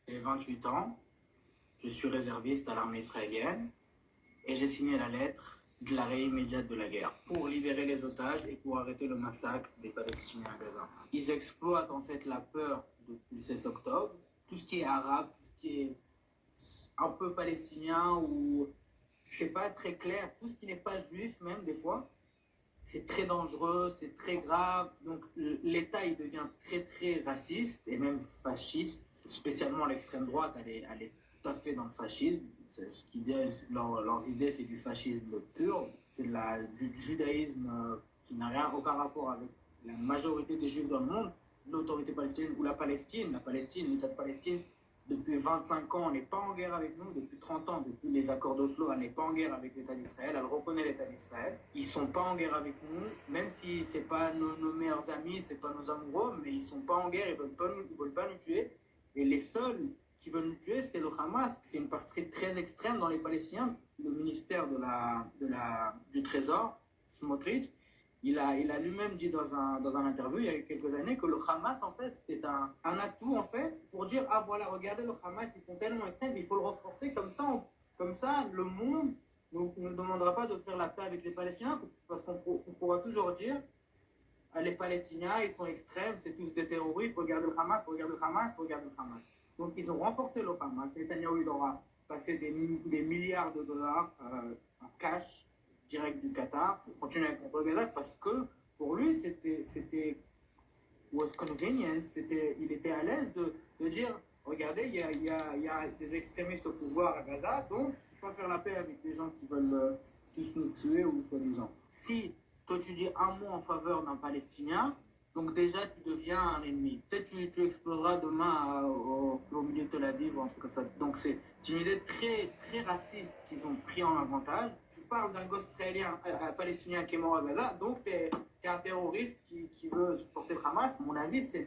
J'ai 28 ans, je suis réserviste à l'armée israélienne et j'ai signé la lettre de l'arrêt immédiat de la guerre pour libérer les otages et pour arrêter le massacre des Palestiniens à Gaza. Ils exploitent en fait la peur du 16 octobre, tout ce qui est arabe, tout ce qui est un peu palestinien ou c'est pas très clair, tout ce qui n'est pas juif même des fois. C'est très dangereux, c'est très grave. Donc l'État, il devient très très raciste et même fasciste, spécialement l'extrême droite, elle est tout à fait dans le fascisme. C'est ce qui leurs idées, c'est du fascisme pur, c'est du judaïsme qui n'a aucun rapport avec la majorité des juifs dans le monde, l'autorité palestinienne ou la Palestine, l'État de Palestine. Depuis 25 ans, on n'est pas en guerre avec nous. Depuis 30 ans, depuis les accords d'Oslo, elle n'est pas en guerre avec l'État d'Israël. Elle reconnaît l'État d'Israël. Ils ne sont pas en guerre avec nous, même si ce n'est pas nos meilleurs amis, ce n'est pas nos amoureux, mais ils ne sont pas en guerre, ils ne veulent pas nous tuer. Et les seuls qui veulent nous tuer, c'est le Hamas. C'est une partie très extrême dans les Palestiniens. Le ministère du Trésor, Smotrich, il a lui-même dit dans un interview il y a quelques années que le Hamas, en fait, c'était un atout, en fait, pour dire, ah voilà, regardez le Hamas, ils sont tellement extrêmes, il faut le renforcer, comme ça le monde ne demandera pas de faire la paix avec les Palestiniens, parce qu'on pourra toujours dire, ah, les Palestiniens, ils sont extrêmes, c'est tous des terroristes, regardez le Hamas, regardez le Hamas, regardez le Hamas. Donc ils ont renforcé le Hamas. Netanyahu, il aura passé des milliards de dollars en cash direct du Qatar pour continuer à contrôler Gaza parce que pour lui, c'était was convenient, il était à l'aise de dire regardez, il y a des extrémistes au pouvoir à Gaza, donc il ne faut pas faire la paix avec des gens qui veulent tous nous tuer ou soi-disant. Si toi tu dis un mot en faveur d'un Palestinien, donc déjà tu deviens un ennemi. Peut-être tu exploseras demain au milieu de Tel Aviv ou un truc comme ça. Donc c'est une idée très, très raciste qu'ils ont pris en avantage. Tu parles d'un gosse israélien, palestinien qui est mort à Gaza, donc t'es un terroriste qui veut supporter le Hamas. À mon avis, c'est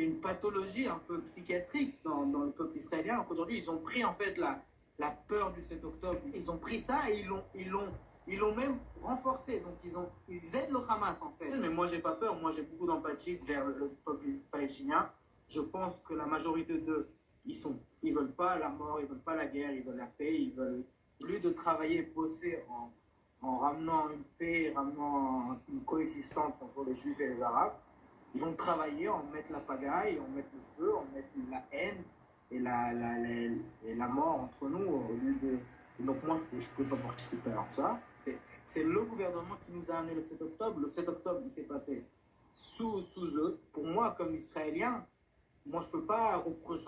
une pathologie un peu psychiatrique dans le peuple israélien. Aujourd'hui, ils ont pris en fait la peur du 7 octobre. Ils ont pris ça et ils l'ont même renforcé. Donc ils aident le Hamas en fait. Mais moi j'ai pas peur, moi j'ai beaucoup d'empathie vers le peuple palestinien. Je pense que la majorité d'eux, ils veulent pas la mort, ils veulent pas la guerre, ils veulent la paix, ils veulent plus de travailler, bosser en ramenant une paix, ramenant une coexistence entre les Juifs et les Arabes. Ils vont travailler, en mettre la pagaille, en mettre le feu, en mettre la haine et la mort entre nous au lieu de. Donc moi, je ne peux pas participer à ça. C'est le gouvernement qui nous a amené le 7 octobre. Le 7 octobre, il s'est passé sous eux. Pour moi, comme Israélien, moi, je ne peux pas reprocher